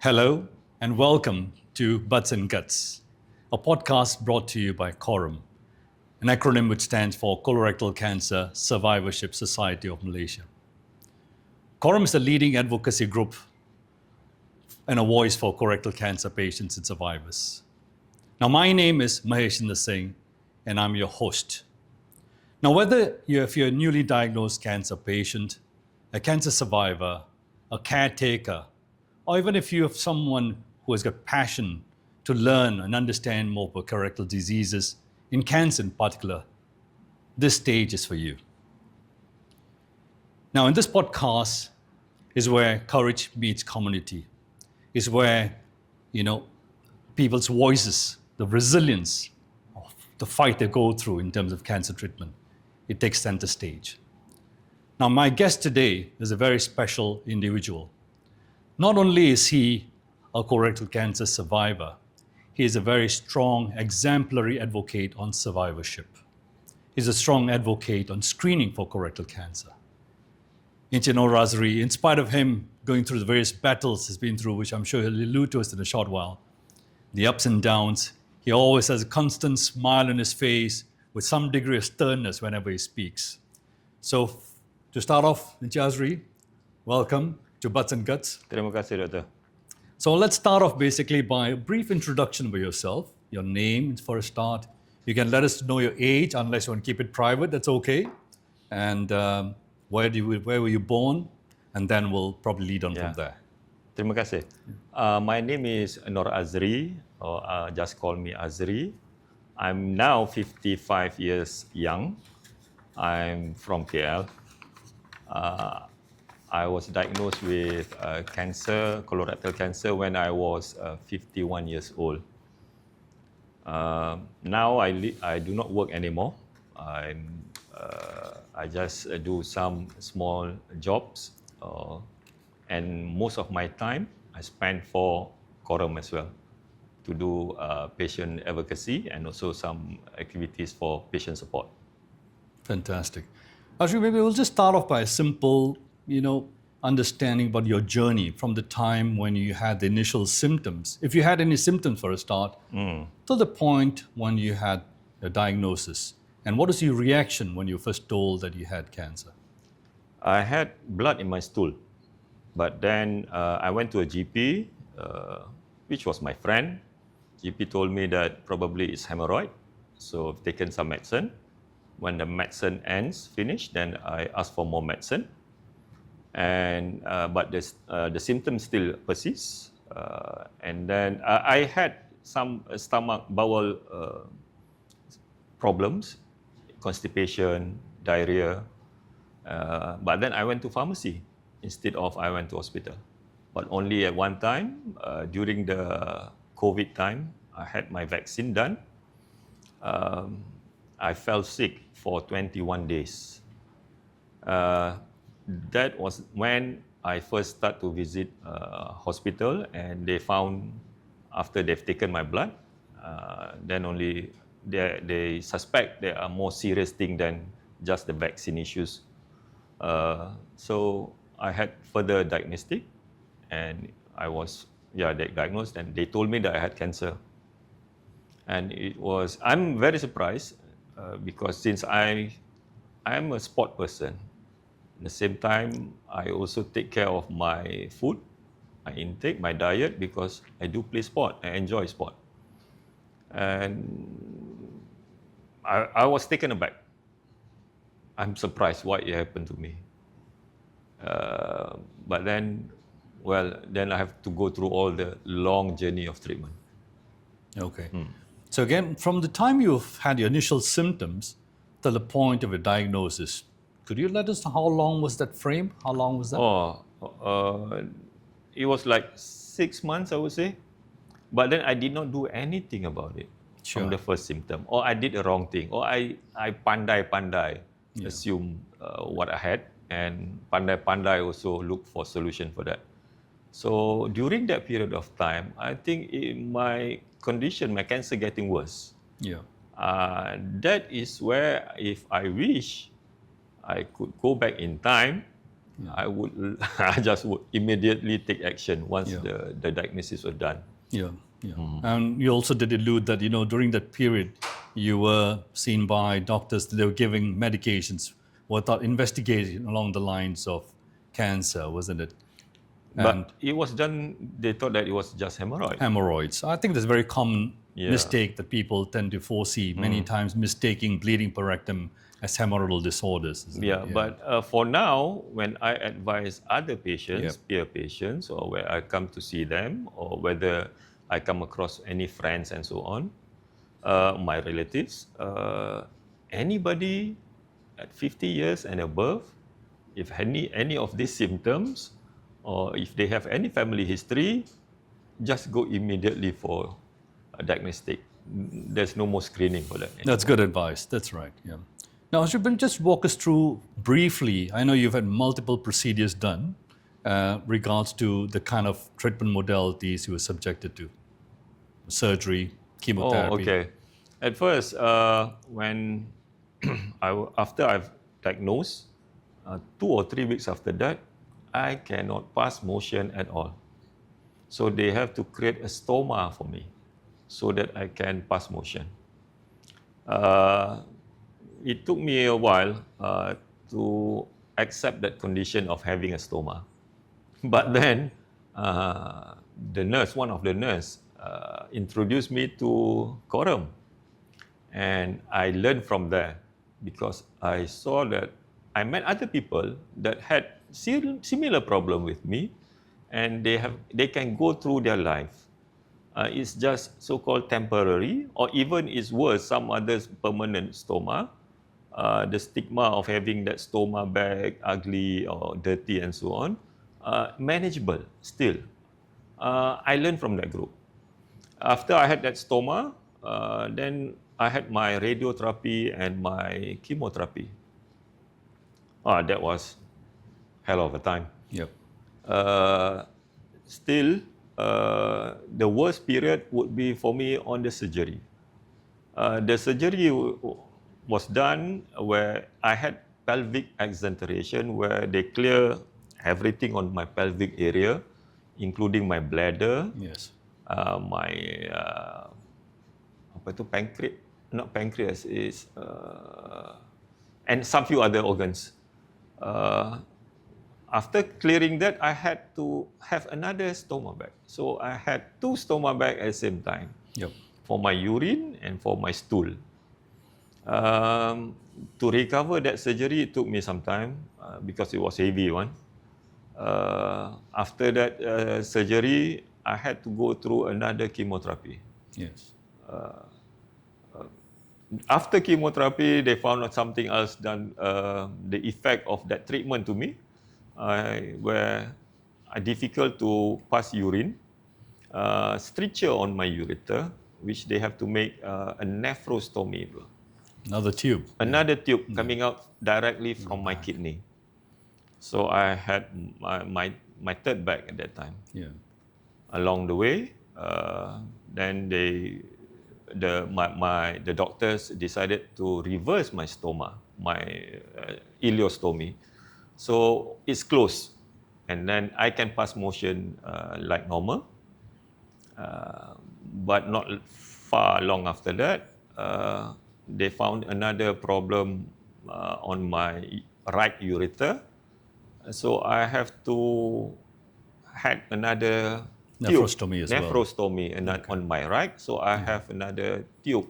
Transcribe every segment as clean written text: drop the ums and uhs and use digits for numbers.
Hello and welcome to Butts and Guts, a podcast brought to you by Corum, an acronym which stands for Colorectal Cancer Survivorship Society of Malaysia. Corum is a leading advocacy group and a voice for colorectal cancer patients and survivors. Now, my name is Mahesh Singh, and I'm your host. Now, if you're a newly diagnosed cancer patient, a cancer survivor, a caretaker, or even if you have someone who has got passion to learn and understand more about colorectal diseases, in cancer in particular, this stage is for you. Now, in this podcast is where courage meets community, is where, people's voices, the resilience of the fight they go through in terms of cancer treatment, it takes center stage. Now, my guest today is a very special individual. Not only is he a colorectal cancer survivor, he is a very strong, exemplary advocate on survivorship. He's a strong advocate on screening for colorectal cancer. Azri, in spite of him going through the various battles he's been through, which I'm sure he'll allude to us in a short while, the ups and downs, he always has a constant smile on his face with some degree of sternness whenever he speaks. So, to start off, Azri, welcome to Butts and Guts. Terima kasih, Doktor. So let's start off basically by a brief introduction of yourself, your name for a start. You can let us know your age, unless you want to keep it private, that's okay. And where were you born? And then we'll probably lead on from there. Terima kasih. My name is Nur Azri, or just call me Azri. I'm now 55 years young. I'm from KL. I was diagnosed with cancer, colorectal cancer, when I was 51 years old. Now I do not work anymore. I just do some small jobs, and most of my time I spend for Corum as well, to do patient advocacy and also some activities for patient support. Fantastic. Ashwi, maybe we'll just start off by a simple, understanding about your journey from the time when you had the initial symptoms, if you had any symptoms for a start, to the point when you had a diagnosis. And what was your reaction when you first told that you had cancer? I had blood in my stool, but then I went to a GP, which was my friend. GP told me that probably it's hemorrhoid, so I've taken some medicine. When the medicine finished, then I asked for more medicine. And but the symptoms still persist. And then I had some bowel problems, constipation, diarrhea. But then I went to pharmacy instead of I went to hospital. But only at one time, during the COVID time, I had my vaccine done. I fell sick for 21 days. That was when I first started to visit hospital, and they found, after they've taken my blood, then only they suspect there are more serious things than just the vaccine issues. So I had further diagnostic, and I was diagnosed, and they told me that I had cancer. And I'm very surprised because since I am a sport person, at the same time, I also take care of my food, my intake, my diet, because I do play sport. I enjoy sport. And I was taken aback. I'm surprised why it happened to me. But then I have to go through all the long journey of treatment. Okay. So again, from the time you've had your initial symptoms to the point of a diagnosis, could you let us know how long was that frame? How long was that? It was like 6 months, I would say. But then I did not do anything about it from the first symptom. Or I did the wrong thing. Or I pandai, assume what I had. And pandai also look for solution for that. So during that period of time, I think my condition, my cancer getting worse. That is where, if I wish, I could go back in time I just would immediately take action once Yeah. the diagnosis was done. Yeah, yeah. And you also did allude that, during that period, you were seen by doctors that they were giving medications without investigating along the lines of cancer, wasn't it? And But it was done, they thought that it was just hemorrhoid. hemorrhoids. I think that's a very common Yeah. mistake that people tend to foresee, many times mistaking bleeding per rectum as hemorrhoidal disorders. Isn't Yeah, it? but for now, when I advise other patients, Yep. peer patients, or where I come to see them, or whether I come across any friends and so on, my relatives, anybody at 50 years and above, if any of these symptoms, or if they have any family history, just go immediately for a diagnostic. There's no more screening for that anymore. That's good advice. That's right. Yeah. Now, Shubin, just walk us through briefly. I know you've had multiple procedures done regards to the kind of treatment modalities you were subjected to: surgery, chemotherapy. Oh, okay. At first, when after I've diagnosed, 2 or 3 weeks after that, I cannot pass motion at all. So they have to create a stoma for me so that I can pass motion. It took me a while to accept that condition of having a stoma. But then one of the nurse, introduced me to Corum. And I learned from there because I saw that I met other people that had similar problem with me, and they can go through their life. It's just so-called temporary, or even it's worse, some others permanent stoma. The stigma of having that stoma bag, ugly or dirty and so on, manageable still. I learned from that group. After I had that stoma, then I had my radiotherapy and my chemotherapy. That was hell of a time. Yep. Still, the worst period would be for me on the surgery. The surgery was done where I had pelvic exenteration, where they clear everything on my pelvic area, including my bladder, Yes. my pancreas is and some few other organs. After clearing that, I had to have another stoma bag. So I had 2 stoma bags at the same time. Yep. For my urine and for my stool. To recover that surgery, it took me some time because it was heavy one. After that surgery, I had to go through another chemotherapy. Yes. After chemotherapy, they found out something else than the effect of that treatment to me, where difficult to pass urine, stricture on my ureter, which they have to make a nephrostomy. Another tube. Another tube coming out directly from my kidney. So I had my third bag at that time. Yeah. Along the way, then the doctors decided to reverse my stoma, my ileostomy. So it's closed, and then I can pass motion like normal. But not far long after that, they found another problem on my right ureter. So I have to had another Nephrostomy as well. Nephrostomy on my right. So I have another tube,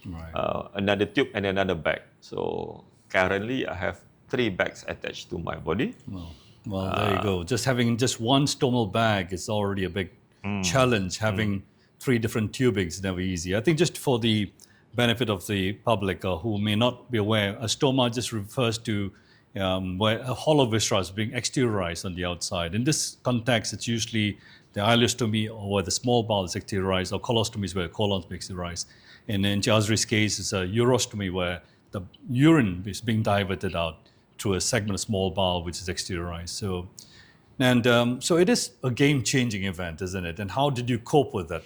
Right. another tube and another bag. So currently I have 3 bags attached to my body. Well, there you go. Just having just one stomal bag is already a big challenge. Having 3 different tubings is never easy. I think just for the benefit of the public who may not be aware, a stoma just refers to where a hollow viscera is being exteriorized on the outside. In this context, it's usually the ileostomy or where the small bowel is exteriorized, or colostomy is where the colon is exteriorized. And in Azri's case, it's a urostomy where the urine is being diverted out through a segment of small bowel which is exteriorized. So it is a game-changing event, isn't it? And how did you cope with that?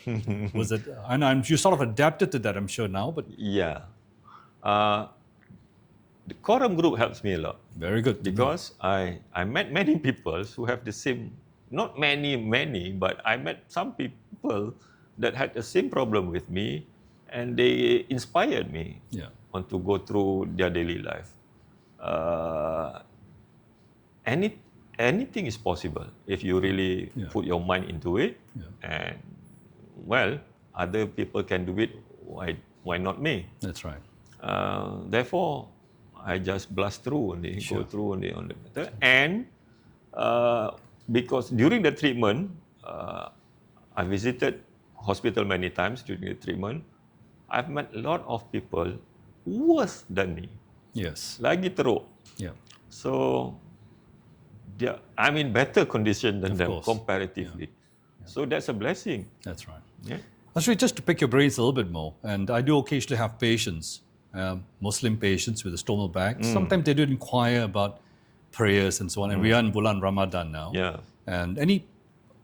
Was it? And you sort of adapted to that, I'm sure now. But Yeah, Corum group helps me a lot Very good. because I met many people who have the same, not many, but I met some people that had the same problem with me, and they inspired me Yeah. on to go through their daily life. Uh, anything is possible if you really put your mind into it, and well, other people can do it. Why not me? That's right. Therefore, I just blast through and go through on the matter. And because during the treatment, I visited hospital many times during the treatment. I've met a lot of people worse than me. Yes. Lagi teruk. Yeah. So I'm in better condition than them course. comparatively. So that's a blessing. That's right. Yeah. Actually, just to pick your brains a little bit more, and I do occasionally have patients, Muslim patients with a stomal bag. Sometimes they do inquire about prayers and so on, and we are in bulan Ramadan now. Yeah. And any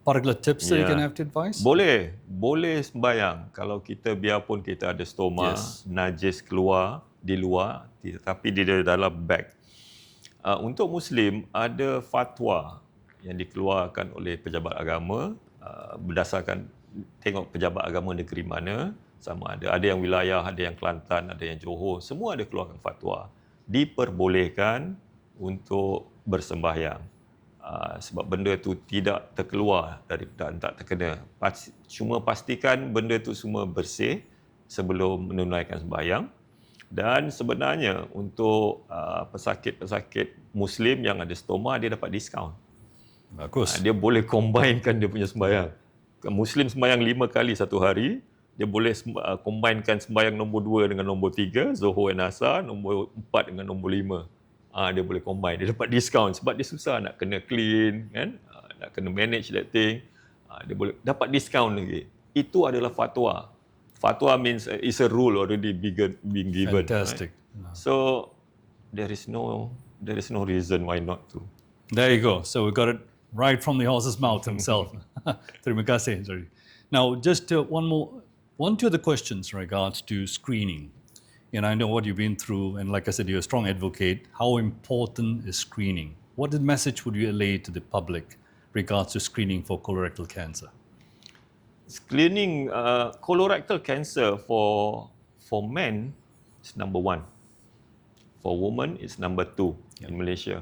particular tips that you can have to advise? Boleh sembahyang kalau kita biarpun kita ada stoma, najis keluar di luar, tapi di dalam bag. Untuk Muslim ada fatwa yang dikeluarkan oleh pejabat agama berdasarkan tengok pejabat agama negeri mana, sama ada yang wilayah, ada yang Kelantan, ada yang Johor, semua ada keluarkan fatwa diperbolehkan untuk bersembahyang. Sebab benda tu tidak terkeluar dan tak terkena. Cuma pastikan benda tu semua bersih sebelum menunaikan sembahyang. Dan sebenarnya untuk pesakit-pesakit Muslim yang ada stoma, dia dapat diskaun. Bagus. Dia boleh combinekan dia punya sembahyang. Muslim sembahyang 5 kali satu hari, dia boleh combinekan sembahyang nombor 2 dengan nombor 3, Zuhur dan Asar, nombor 4 dengan nombor 5. Dia boleh combine, dia dapat diskaun sebab dia susah nak kena clean kan, nak kena manage that thing. Dia boleh dapat diskaun lagi. Itu adalah fatwa. Fatwa means it's a rule already being given. Fantastic. Right? So there is no reason why not to. There you go. So we got it right from the horse's mouth himself. Terima kasih, Azri. Now, just one, two other questions in regards to screening. And I know what you've been through, and like I said, you're a strong advocate. How important is screening? What message would you allay to the public regards to screening for colorectal cancer? Screening colorectal cancer for men is number 1. For women, it's number 2 in Malaysia.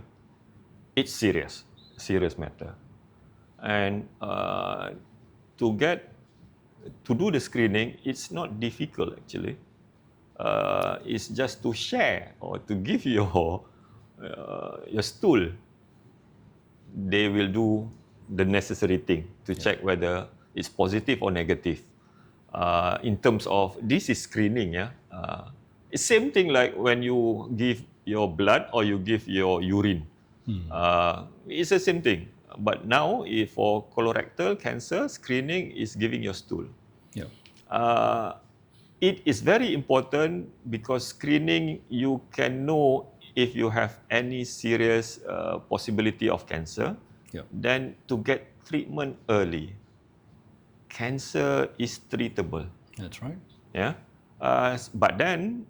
It's serious matter. And to do the screening, it's not difficult actually. It's just to share or to give your stool. They will do the necessary thing to check whether it's positive or negative. In terms of this is screening, it's same thing like when you give your blood or you give your urine. It's the same thing. But now, for colorectal cancer, screening is giving your stool. It is very important because screening, you can know if you have any serious possibility of cancer, then to get treatment early. Cancer is treatable. That's right. But then,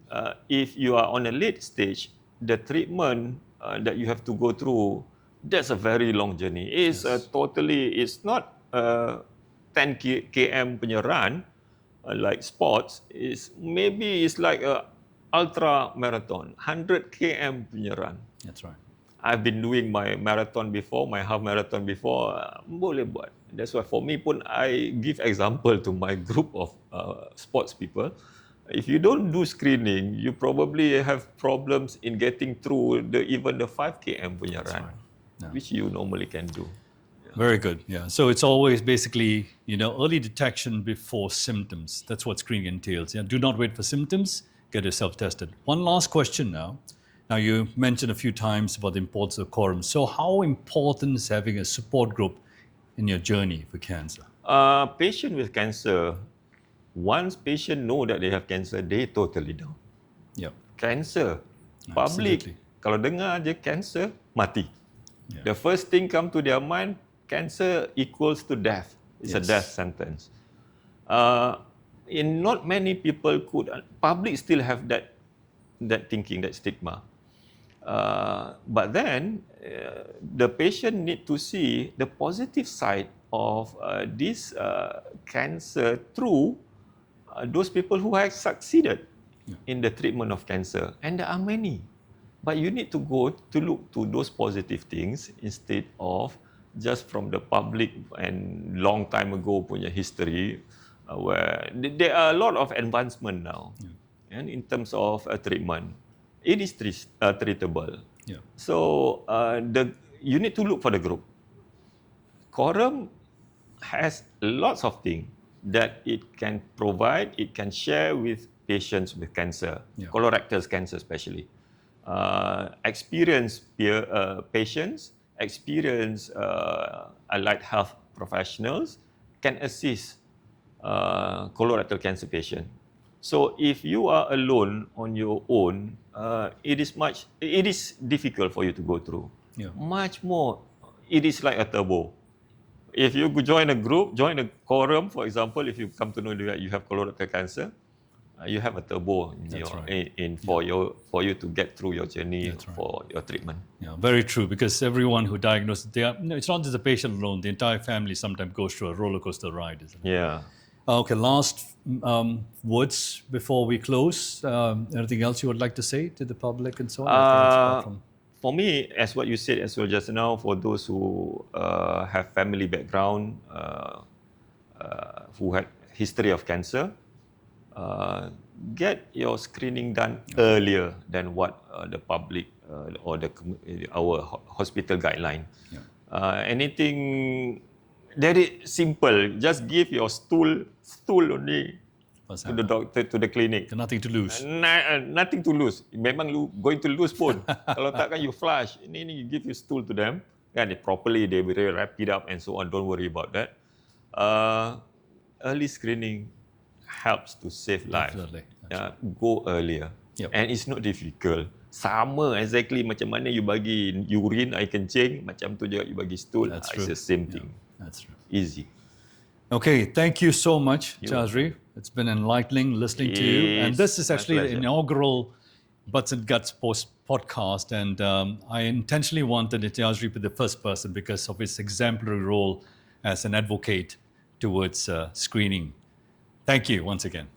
if you are on a late stage, the treatment that you have to go through, that's a very long journey. It's it's not 10 km punya run, like sports. It's like a ultra marathon, 100 km punya run. That's right. I've been doing my marathon before, my half marathon before. Boleh buat. That's why for me pun, I give example to my group of sports people. If you don't do screening, you probably have problems in getting through even the 5 km punya run, which you normally can do. Very good. Yeah. So it's always basically, early detection before symptoms. That's what screening entails. Do not wait for symptoms. Get yourself tested. One last question now. Now, you mentioned a few times about the importance of Corum. So how important is having a support group in your journey for cancer? Patient with cancer, once patient know that they have cancer, they totally down. Cancer, public, kalau dengar je cancer, mati. The first thing come to their mind, cancer equals to death. It's a death sentence. Not many people public still have that thinking, that stigma. But then the patient need to see the positive side of this cancer through those people who have succeeded in the treatment of cancer. And there are many. But you need to go to look to those positive things instead of just from the public and long time ago punya history where there are a lot of advancement now. And in terms of treatment, it is treatable. Yeah. So you need to look for the group. Corum has lots of things that it can provide, it can share with patients with cancer, colorectal cancer especially. Experienced patients, experienced allied health professionals can assist colorectal cancer patient. So if you are alone on your own, it is difficult for you to go through. Much more, it is like a turbo. If you join a group, join a Corum, for example, if you come to know that you have colorectal cancer, you have a turbo for you to get through your journey for your treatment. Yeah, very true. Because everyone who diagnosed, it's not just the patient alone. The entire family sometimes goes through a roller coaster ride, isn't it? Yeah. Okay. Last words before we close. Anything else you would like to say to the public and so on? For me, as what you said as well just now, for those who have family background, who had history of cancer, get your screening done earlier than what the public or our hospital guideline. Anything very simple, just give your stool only to the doctor, to the clinic. Nothing to lose. Nothing to lose. Memang going to lose pun. Kalau tak kan you flush. Ini you give your stool to them. Kan properly, they will wrap it up and so on. Don't worry about that. Early screening helps to save lives. Definitely. Go earlier. And it's not difficult. Sama exactly macam mana you bagi urine, air kencing, macam tu juga you bagi stool. It's the same thing. That's true. Easy. Okay, thank you so much, Azri. It's been enlightening listening to you. And this is actually the inaugural Butts and Guts podcast. And I intentionally wanted Azri to be the first person because of his exemplary role as an advocate towards screening. Thank you once again.